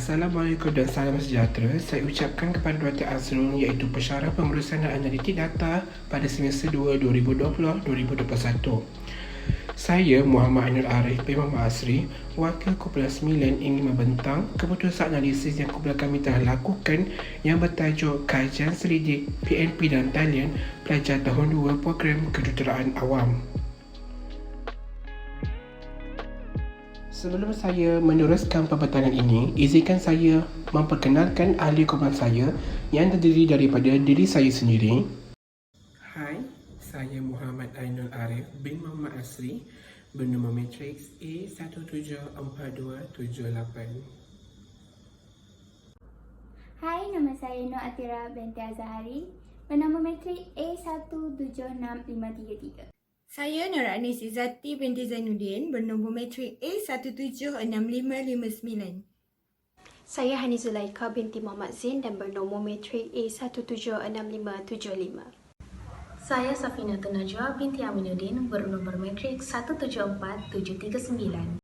Assalamualaikum dan salam sejahtera. Saya ucapkan kepada Dr. Azrul iaitu Pensyarah Pengurusan dan Analitik Data pada semester 2 2020-2021. Saya Muhammad Ainul Arif bin Muhammad Asri, Wakil Kumpulan 9 ingin membentang keputusan analisis yang kumpulan kami telah lakukan yang bertajuk Kajian Selidik PNP dan Talian Pelajar Tahun 2 Program Kejuruteraan Awam. Sebelum saya meneruskan pembentangan ini, izinkan saya memperkenalkan ahli kumpulan saya yang terdiri daripada diri saya sendiri. Hai, saya Muhammad Ainul Arif bin Muhammad Asri bernama matriks A174278. Hai, nama saya Nur Atira binti Azhari bernama matrik A176533. Saya Nuranis Izzati binti Zainuddin bernombor matrik A176559. Saya Hani Zulaika binti Muhammad Zain dan bernombor matrik A176575. Saya Safinatun Najwa binti Aminuddin bernombor matrik 174739.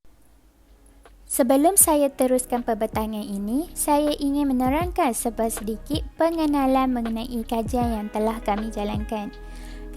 Sebelum saya teruskan pembentangan ini, saya ingin menerangkan sedikit pengenalan mengenai kajian yang telah kami jalankan.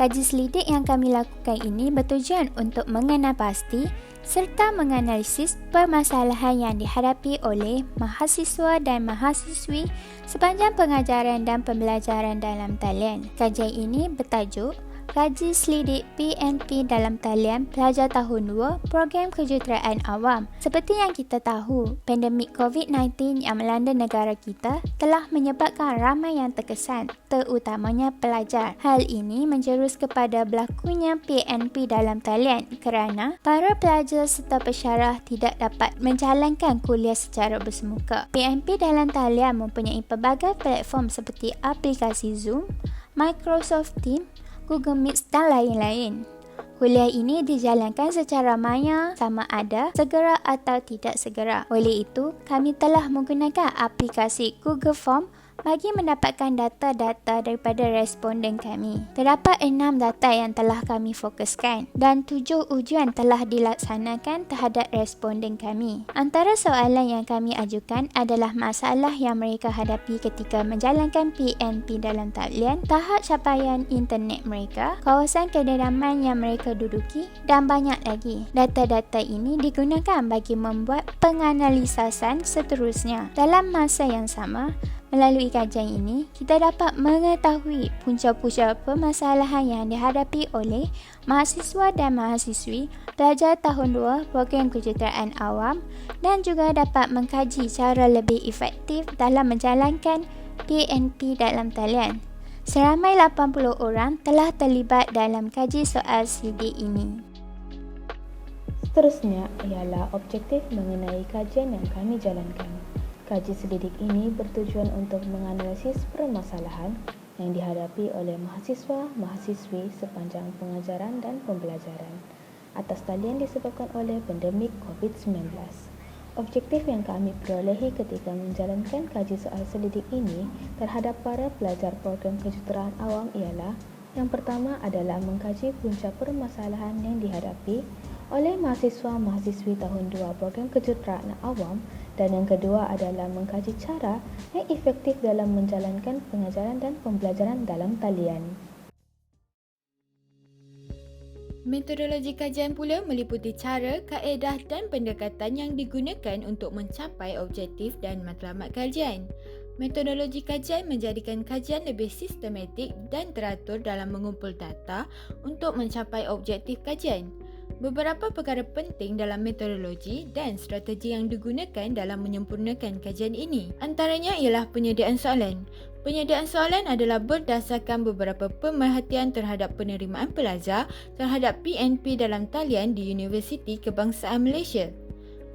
Kaji selidik yang kami lakukan ini bertujuan untuk mengenal pasti serta menganalisis permasalahan yang dihadapi oleh mahasiswa dan mahasiswi sepanjang pengajaran dan pembelajaran dalam talian. Kajian ini bertajuk Kaji Selidik PNP dalam Talian Pelajar Tahun 2 Program Kejuruteraan Awam. Seperti yang kita tahu, pandemik COVID-19 yang melanda negara kita telah menyebabkan ramai yang terkesan, terutamanya pelajar. Hal ini menjerus kepada berlakunya PNP dalam talian kerana para pelajar serta pensyarah tidak dapat menjalankan kuliah secara bersemuka. PNP dalam talian mempunyai pelbagai platform seperti aplikasi Zoom, Microsoft Teams, Google Meet dan lain-lain. Kuliah ini dijalankan secara maya sama ada segera atau tidak segera. Oleh itu, kami telah menggunakan aplikasi Google Form bagi mendapatkan data-data daripada responden kami. Terdapat 6 data yang telah kami fokuskan dan 7 ujian telah dilaksanakan terhadap responden kami. Antara soalan yang kami ajukan adalah masalah yang mereka hadapi ketika menjalankan PNP dalam talian, tahap capaian internet mereka, kawasan kediaman yang mereka duduki dan banyak lagi. Data-data ini digunakan bagi membuat penganalisasan seterusnya. Dalam masa yang sama, melalui kajian ini, kita dapat mengetahui punca-punca permasalahan yang dihadapi oleh mahasiswa dan mahasiswi pelajar tahun 2 Program Kejuruteraan Awam dan juga dapat mengkaji cara lebih efektif dalam menjalankan PNP dalam talian. Seramai 80 orang telah terlibat dalam kaji soal selidik ini. Seterusnya ialah objektif mengenai kajian yang kami jalankan. Kaji selidik ini bertujuan untuk menganalisis permasalahan yang dihadapi oleh mahasiswa-mahasiswi sepanjang pengajaran dan pembelajaran atas talian disebabkan oleh pandemik COVID-19. Objektif yang kami perolehi ketika menjalankan kaji soal selidik ini terhadap para pelajar program kejuruteraan awam ialah: yang pertama adalah mengkaji punca permasalahan yang dihadapi oleh mahasiswa-mahasiswi tahun 2 program kejuruteraan awam, dan yang kedua adalah mengkaji cara yang efektif dalam menjalankan pengajaran dan pembelajaran dalam talian. Metodologi kajian pula meliputi cara, kaedah dan pendekatan yang digunakan untuk mencapai objektif dan matlamat kajian. Metodologi kajian menjadikan kajian lebih sistematik dan teratur dalam mengumpul data untuk mencapai objektif kajian. Beberapa perkara penting dalam metodologi dan strategi yang digunakan dalam menyempurnakan kajian ini. Antaranya ialah penyediaan soalan. Penyediaan soalan adalah berdasarkan beberapa pemerhatian terhadap penerimaan pelajar terhadap PNP dalam talian di Universiti Kebangsaan Malaysia.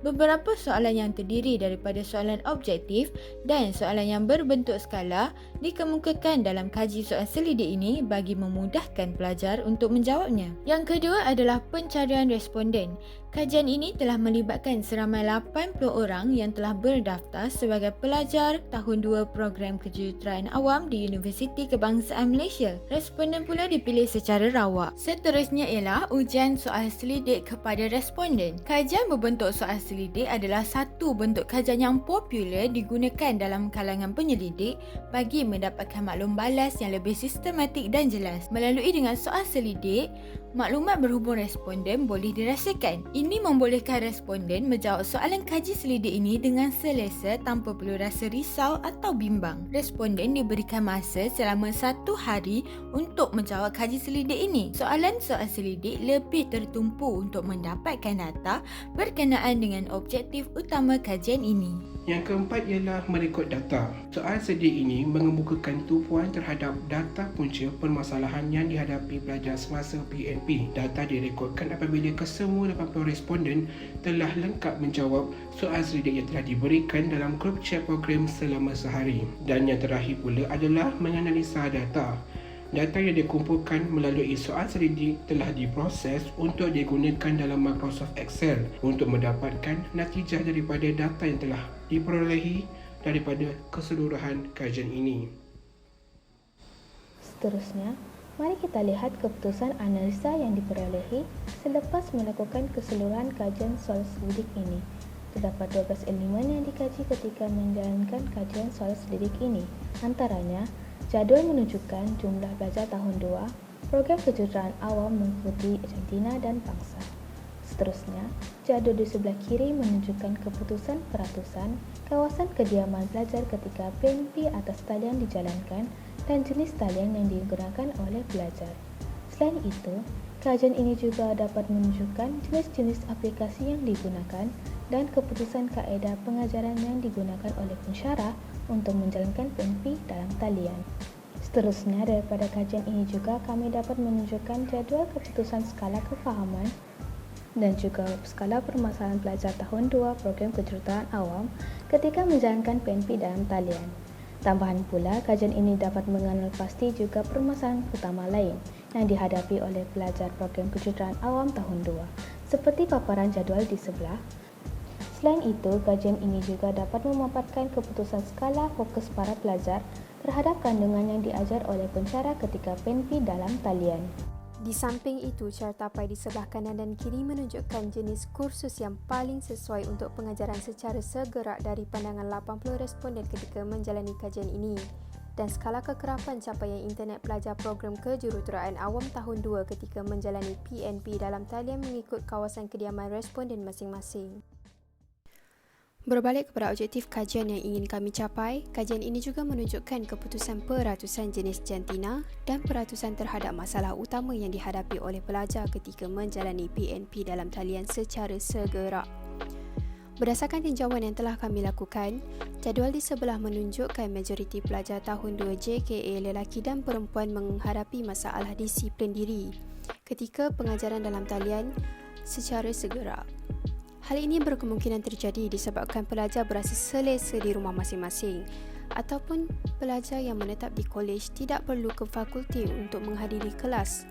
Beberapa soalan yang terdiri daripada soalan objektif dan soalan yang berbentuk skala dikemukakan dalam kaji soal selidik ini bagi memudahkan pelajar untuk menjawabnya. Yang kedua adalah pencarian responden. Kajian ini telah melibatkan seramai 80 orang yang telah berdaftar sebagai pelajar tahun 2 program kejuruteraan awam di Universiti Kebangsaan Malaysia. Responden pula dipilih secara rawak. Seterusnya ialah ujian soal selidik kepada responden. Kajian berbentuk soal selidik adalah satu bentuk kajian yang popular digunakan dalam kalangan penyelidik bagi mendapatkan maklum balas yang lebih sistematik dan jelas. Melalui dengan soal selidik, maklumat berhubung responden boleh dirasakan. Ini membolehkan responden menjawab soalan kaji selidik ini dengan selesa tanpa perlu rasa risau atau bimbang. Responden diberikan masa selama 1 hari untuk menjawab kaji selidik ini. Soalan soal selidik lebih tertumpu untuk mendapatkan data berkenaan dengan objektif utama kajian ini. Yang keempat ialah merekod data. Soal selidik ini mengemukakan tumpuan terhadap data punca permasalahan yang dihadapi pelajar semasa PNP. Data direkodkan apabila kesemua 80 responden telah lengkap menjawab soal selidik yang telah diberikan dalam grup chat program selama sehari. Dan yang terakhir pula adalah menganalisa data. Data yang dikumpulkan melalui soal selidik telah diproses untuk digunakan dalam Microsoft Excel untuk mendapatkan natijah daripada data yang telah diperolehi daripada keseluruhan kajian ini. Seterusnya, mari kita lihat keputusan analisa yang diperolehi selepas melakukan keseluruhan kajian soal selidik ini. Terdapat 12 elemen yang dikaji ketika menjalankan kajian soal selidik ini. Antaranya, jadual menunjukkan jumlah pelajar tahun 2, program kejuruteraan awam mengikuti jantina dan bangsa. Seterusnya, jadual di sebelah kiri menunjukkan keputusan peratusan, kawasan kediaman pelajar ketika PNP atas talian dijalankan dan jenis talian yang digunakan oleh pelajar. Selain itu, kajian ini juga dapat menunjukkan jenis-jenis aplikasi yang digunakan dan keputusan kaedah pengajaran yang digunakan oleh pensyarah untuk menjalankan PNP dalam talian. Seterusnya, daripada kajian ini juga kami dapat menunjukkan jadual keputusan skala kefahaman dan juga skala permasalahan pelajar tahun 2 program kejuruteraan awam ketika menjalankan PNP dalam talian. Tambahan pula, kajian ini dapat mengenal pasti juga permasalahan utama lain yang dihadapi oleh pelajar program kejuruteraan awam tahun 2, seperti paparan jadual di sebelah. Selain itu, kajian ini juga dapat memaparkan keputusan skala fokus para pelajar terhadap kandungan yang diajar oleh pensyarah ketika PNP dalam talian. Di samping itu, cartapai di sebelah kanan dan kiri menunjukkan jenis kursus yang paling sesuai untuk pengajaran secara segerak dari pandangan 80 responden ketika menjalani kajian ini, dan skala kekerapan capaian internet pelajar program kejuruteraan awam tahun 2 ketika menjalani PNP dalam talian mengikut kawasan kediaman responden masing-masing. Berbalik kepada objektif kajian yang ingin kami capai, kajian ini juga menunjukkan keputusan peratusan jenis jantina dan peratusan terhadap masalah utama yang dihadapi oleh pelajar ketika menjalani PNP dalam talian secara segerak. Berdasarkan tinjauan yang telah kami lakukan, jadual di sebelah menunjukkan majoriti pelajar tahun 2 JKA lelaki dan perempuan menghadapi masalah disiplin diri ketika pengajaran dalam talian secara segerak. Hal ini berkemungkinan terjadi disebabkan pelajar berasa selesa di rumah masing-masing ataupun pelajar yang menetap di kolej tidak perlu ke fakulti untuk menghadiri kelas.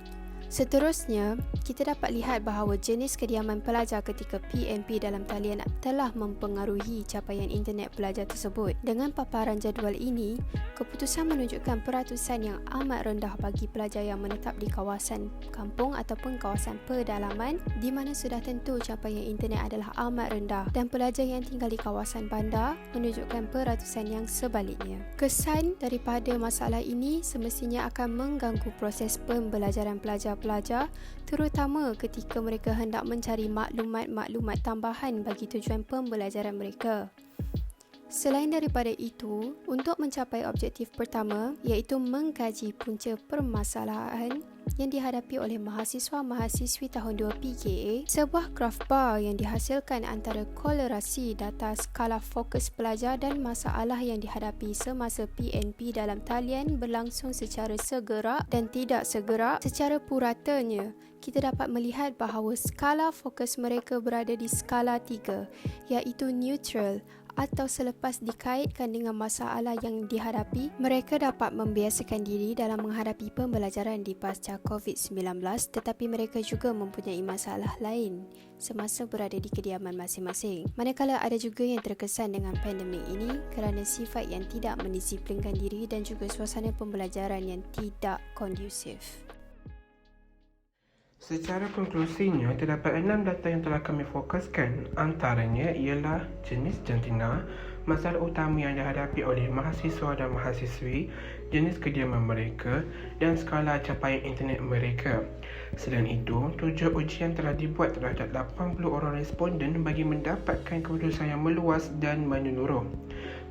Seterusnya, kita dapat lihat bahawa jenis kediaman pelajar ketika PNP dalam talian telah mempengaruhi capaian internet pelajar tersebut. Dengan paparan jadual ini, keputusan menunjukkan peratusan yang amat rendah bagi pelajar yang menetap di kawasan kampung ataupun kawasan pedalaman di mana sudah tentu capaian internet adalah amat rendah, dan pelajar yang tinggal di kawasan bandar menunjukkan peratusan yang sebaliknya. Kesan daripada masalah ini semestinya akan mengganggu proses pembelajaran pelajar terutama ketika mereka hendak mencari maklumat-maklumat tambahan bagi tujuan pembelajaran mereka. Selain daripada itu, untuk mencapai objektif pertama iaitu mengkaji punca permasalahan yang dihadapi oleh mahasiswa-mahasiswi tahun 2 PKA, sebuah graf bar yang dihasilkan antara kolerasi data skala fokus pelajar dan masalah yang dihadapi semasa PNP dalam talian berlangsung secara segerak dan tidak segerak. Secara puratanya, kita dapat melihat bahawa skala fokus mereka berada di skala 3, iaitu neutral, atau selepas dikaitkan dengan masalah yang dihadapi, mereka dapat membiasakan diri dalam menghadapi pembelajaran di pasca COVID-19, tetapi mereka juga mempunyai masalah lain semasa berada di kediaman masing-masing. Manakala ada juga yang terkesan dengan pandemik ini kerana sifat yang tidak mendisiplinkan diri dan juga suasana pembelajaran yang tidak kondusif. Secara konklusinya, terdapat 6 data yang telah kami fokuskan. Antaranya ialah jenis jantina, masalah utama yang dihadapi oleh mahasiswa dan mahasiswi, jenis kediaman mereka dan skala capaian internet mereka. Selain itu, 7 ujian telah dibuat terhadap 80 orang responden bagi mendapatkan keputusan yang meluas dan menyeluruh.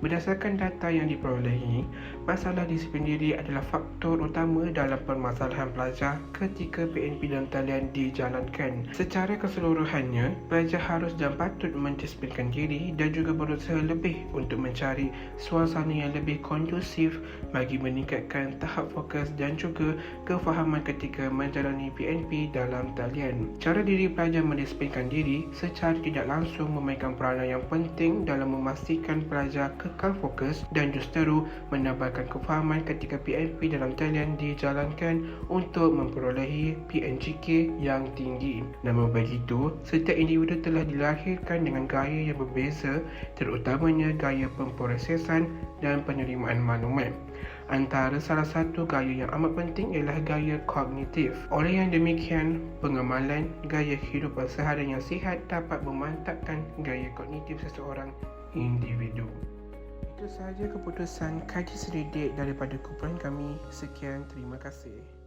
Berdasarkan data yang diperolehi, masalah disiplin diri adalah faktor utama dalam permasalahan pelajar ketika PNP dalam talian dijalankan. Secara keseluruhannya, pelajar harus dan patut mendisiplinkan diri dan juga berusaha lebih untuk mencari suasana yang lebih kondusif bagi meningkatkan tahap fokus dan juga kefahaman ketika menjalani PNP dalam talian. Cara diri pelajar mendisiplinkan diri secara tidak langsung memainkan peranan yang penting dalam memastikan pelajar kekal fokus dan justeru menambahkan kefahaman ketika PNP dalam talian dijalankan untuk memperolehi PNGK yang tinggi. Namun begitu, setiap individu telah dilahirkan dengan gaya yang berbeza, terutamanya gaya pemprosesan dan penerimaan maklumat. Antara salah satu gaya yang amat penting ialah gaya kognitif. Oleh yang demikian, pengamalan gaya kehidupan seharian yang sihat dapat memantapkan gaya kognitif seseorang individu. Itu sahaja keputusan kaji selidik daripada kumpulan kami. Sekian, terima kasih.